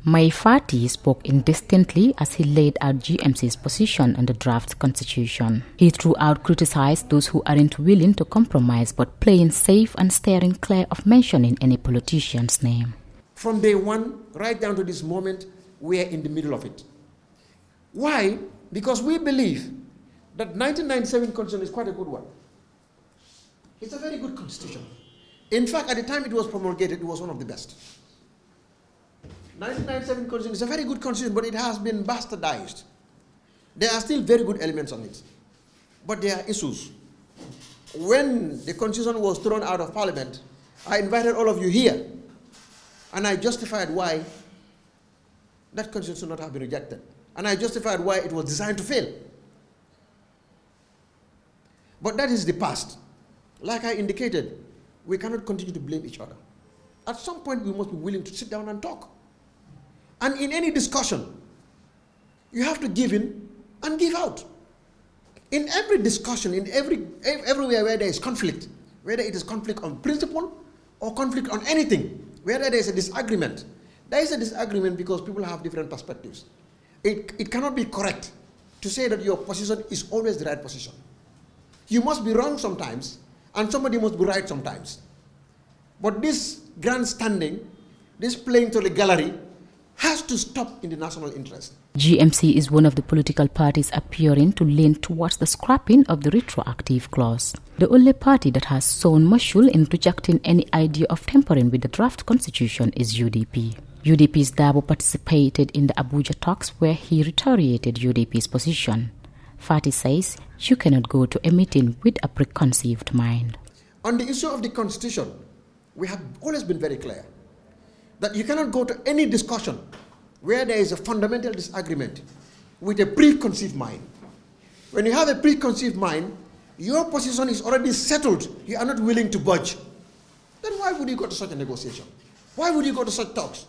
Mai Fati spoke indistinctly as he laid out GMC's position on the draft constitution. He throughout criticized those who aren't willing to compromise but playing safe and steering clear of mentioning any politician's name. From day one, right down to this moment, we are in the middle of it. Why? Because we believe that 1997 constitution is quite a good one. It's a very good constitution. In fact, at the time it was promulgated, it was one of the best. 1997 constitution is a very good constitution, but it has been bastardized. There are still very good elements on it, but there are issues. When the constitution was thrown out of parliament, I invited all of you here, and I justified why that constitution should not have been rejected. And I justified why it was designed to fail. But that is the past. Like I indicated, we cannot continue to blame each other. At some point, we must be willing to sit down and talk. And in any discussion, you have to give in and give out. In every discussion, in everywhere where there is conflict, whether it is conflict on principle or conflict on anything, whether there is a disagreement, there is a disagreement because people have different perspectives. It cannot be correct to say that your position is always the right position. You must be wrong sometimes, and somebody must be right sometimes. But this grandstanding, this playing to the gallery, has to stop in the national interest. GMC is one of the political parties appearing to lean towards the scrapping of the retroactive clause. The only party that has sown muscle in rejecting any idea of tampering with the draft constitution is UDP. UDP's Dabo participated in the Abuja talks where he reiterated UDP's position. Fati says you cannot go to a meeting with a preconceived mind. On the issue of the constitution, we have always been very clear that you cannot go to any discussion where there is a fundamental disagreement with a preconceived mind. When you have a preconceived mind, your position is already settled. You are not willing to budge. Then why would you go to such a negotiation? Why would you go to such talks?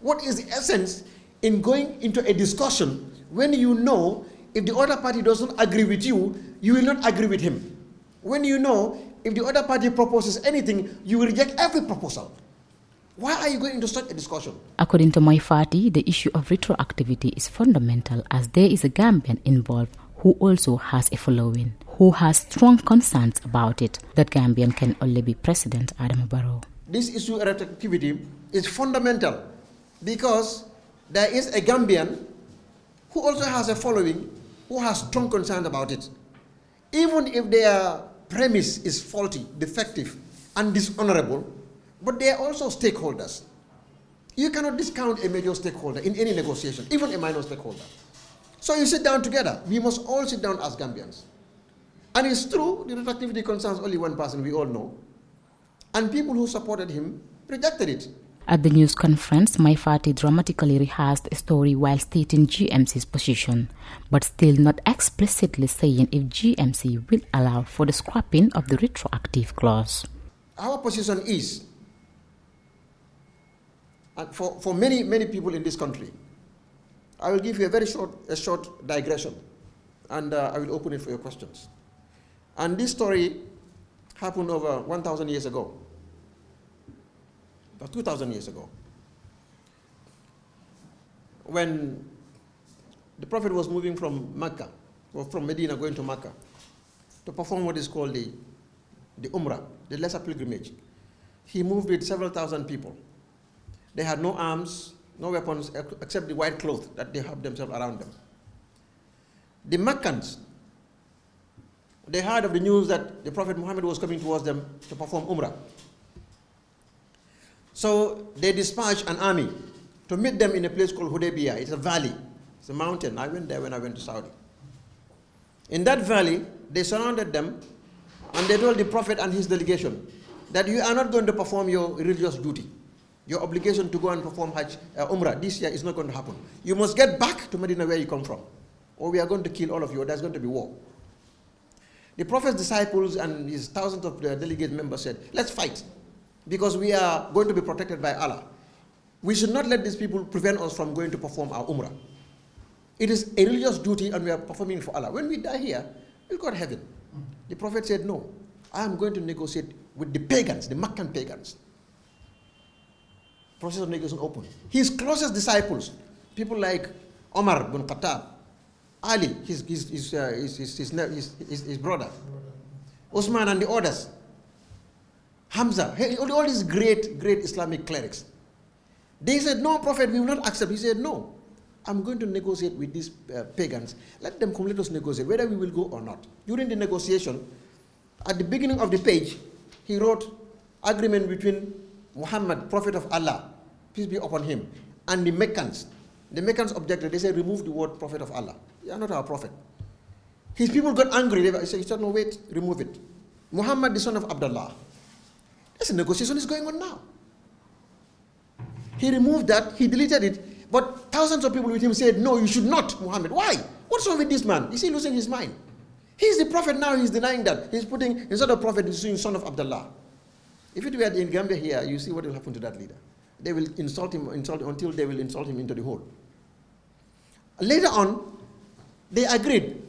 What is the essence in going into a discussion when you know if the other party doesn't agree with you, you will not agree with him? When you know if the other party proposes anything, you will reject every proposal. Why are you going into such a discussion? According to Mai Fati, the issue of retroactivity is fundamental as there is a Gambian involved who also has a following, who has strong concerns about it. That Gambian can only be President Adama Barrow. This issue of retroactivity is fundamental because there is a Gambian who also has a following, who has strong concerns about it. Even if their premise is faulty, defective, and dishonorable, but they are also stakeholders. You cannot discount a major stakeholder in any negotiation, even a minor stakeholder. So you sit down together. We must all sit down as Gambians. And it's true, the retroactivity concerns only one person, we all know. And people who supported him rejected it. At the news conference, Mai Fati dramatically rehearsed a story while stating GMC's position, but still not explicitly saying if GMC will allow for the scrapping of the retroactive clause. Our position is, for many people in this country, I will give you a short digression, and I will open it for your questions. And this story happened over 1,000 years ago, about 2,000 years ago, when the Prophet was moving from Mecca, or from Medina going to Mecca, to perform what is called the Umrah, the lesser pilgrimage. He moved with several thousand people. They had no arms, no weapons, except the white cloth that they have themselves around them. The Meccans, they heard of the news that the Prophet Muhammad was coming towards them to perform Umrah. So they dispatched an army to meet them in a place called Hudaybiyah. It's a valley, it's a mountain. I went there when I went to Saudi. In that valley, they surrounded them and they told the Prophet and his delegation that you are not going to perform your religious duty. Your obligation to go and perform Umrah this year is not going to happen. You must get back to Medina where you come from, or we are going to kill all of you, or there's going to be war. The Prophet's disciples and his thousands of delegate members said, let's fight, because we are going to be protected by Allah. We should not let these people prevent us from going to perform our Umrah. It is a religious duty and we are performing it for Allah. When we die here, we'll go to heaven. The Prophet said, no, I am going to negotiate with the pagans, the Meccan pagans. process of negotiation opened. His closest disciples, people like Omar bin Khattab, Ali, his brother, Osman and the others, Hamza, all these great Islamic clerics. They said, no, Prophet, we will not accept. He said, no, I'm going to negotiate with these pagans. Let them come, let us negotiate, whether we will go or not. During the negotiation, at the beginning of the page, he wrote agreement between Muhammad, Prophet of Allah, peace be upon him, and the Meccans. The Meccans objected. They said, remove the word Prophet of Allah. You are not our Prophet. His people got angry. He said, no, wait, remove it. Muhammad, the son of Abdullah. There's a negotiation is going on now. He removed that, he deleted it, but thousands of people with him said, no, you should not, Muhammad. Why? What's wrong with this man? Is he losing his mind? He's the prophet now, he's denying that. He's putting, instead of prophet, he's saying son of Abdullah. If it were in Gambia here, you see what will happen to that leader. They will insult him until they will insult him into the hole. Later on, they agreed.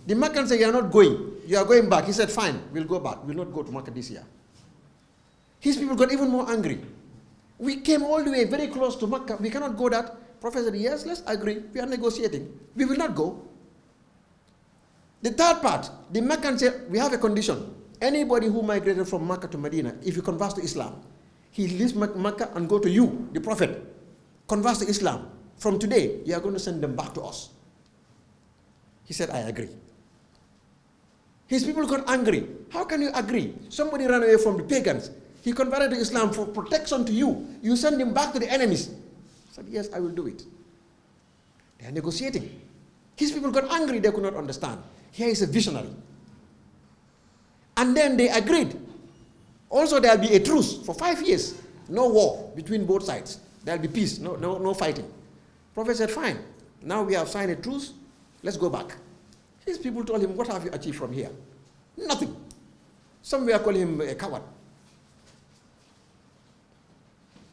The Meccan said, you are not going. You are going back. He said, fine, we'll go back. We'll not go to Makkah this year. His people got even more angry. We came all the way very close to Makkah. We cannot go that. Prophet said, yes, let's agree. We are negotiating. We will not go. The third part, the Meccan said, we have a condition. Anybody who migrated from Makkah to Medina, if you convert to Islam, he leaves Makkah and go to you, the Prophet, convert to Islam. From today, you are going to send them back to us. He said, I agree. His people got angry. How can you agree? Somebody ran away from the pagans. He converted to Islam for protection to you. You send him back to the enemies. He said, yes, I will do it. They are negotiating. His people got angry. They could not understand. Here is a visionary. And then they agreed. Also, there will be a truce for 5 years. No war between both sides. There will be peace. No fighting. Prophet said, fine. Now we have signed a truce. Let's go back. His people told him, what have you achieved from here? Nothing. Some were calling him a coward.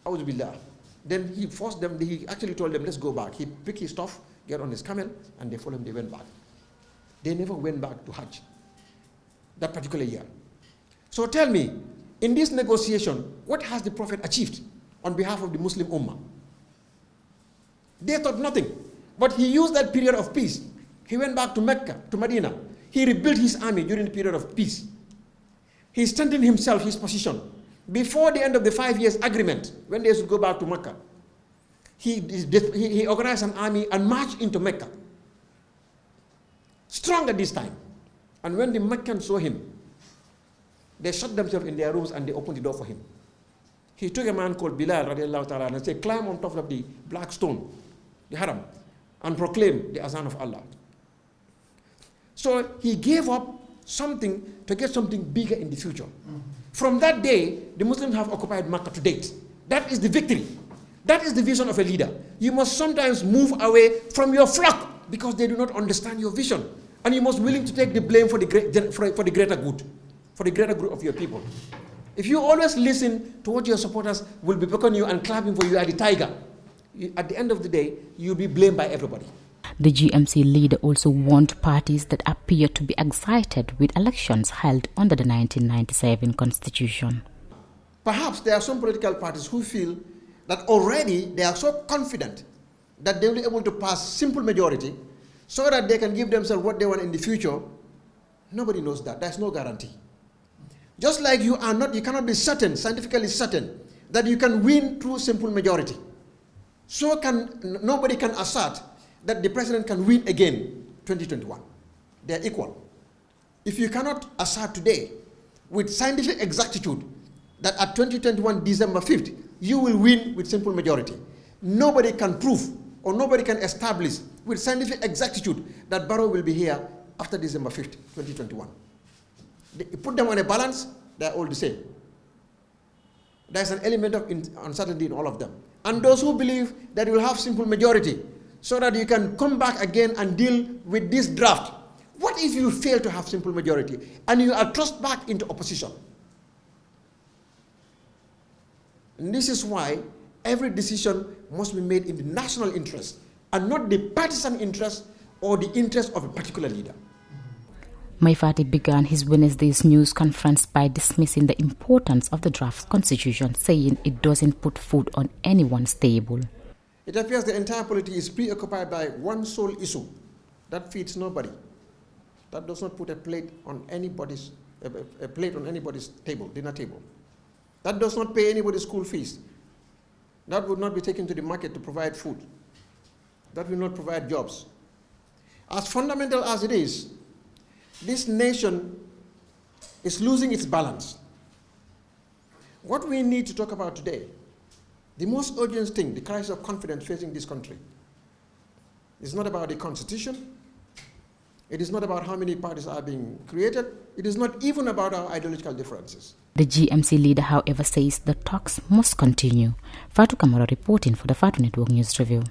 Auzubillah. Then he forced them, he actually told them, let's go back. He picked his stuff, get on his camel, and they followed him, they went back. They never went back to Hajj that particular year. So tell me, in this negotiation, what has the Prophet achieved on behalf of the Muslim Ummah? They thought nothing. But he used that period of peace. He went back to Mecca, to Medina. He rebuilt his army during the period of peace. He strengthened himself, his position. Before the end of the 5 years agreement, when they should go back to Mecca, he organized an army and marched into Mecca. Strong at this time. And when the Meccans saw him, they shut themselves in their rooms and they opened the door for him. He took a man called Bilal radiallahu ta'ala and said, climb on top of the black stone, the haram, and proclaim the azan of Allah. So he gave up something to get something bigger in the future. From that day, the Muslims have occupied Makkah to date. That is the victory. That is the vision of a leader. You must sometimes move away from your flock because they do not understand your vision. And you must be willing to take the blame for the greater good, for the greater good of your people. If you always listen to what your supporters will be beckoning you and clapping for you at the tiger, at the end of the day, you'll be blamed by everybody. The GMC leader also warned parties that appear to be excited with elections held under the 1997 Constitution. Perhaps there are some political parties who feel that already they are so confident that they will be able to pass simple majority so that they can give themselves what they want in the future. Nobody knows that. There's no guarantee. Just like you cannot be certain, scientifically certain, that you can win through simple majority. So nobody can assert that the president can win again 2021. They are equal. If you cannot assert today with scientific exactitude that at 2021 December 5th, you will win with simple majority, nobody can prove or nobody can establish with scientific exactitude that Barrow will be here after December 5th, 2021. You put them on a balance, they're all the same. There's an element of uncertainty in all of them. And those who believe that you will have simple majority so that you can come back again and deal with this draft. What if you fail to have simple majority and you are thrust back into opposition? And this is why every decision must be made in the national interest and not the partisan interest or the interest of a particular leader. Mai Fatty began his Wednesday's news conference by dismissing the importance of the draft constitution, saying it doesn't put food on anyone's table. It appears the entire polity is preoccupied by one sole issue that feeds nobody. That does not put a plate on anybody's table, dinner table. That does not pay anybody's school fees. That would not be taken to the market to provide food. That will not provide jobs. As fundamental as it is, this nation is losing its balance. What we need to talk about today, the most urgent thing, the crisis of confidence facing this country, is not about the constitution. It is not about how many parties are being created. It is not even about our ideological differences. The GMC leader, however, says the talks must continue. Fatu Kamara reporting for the Fatu Network News Review.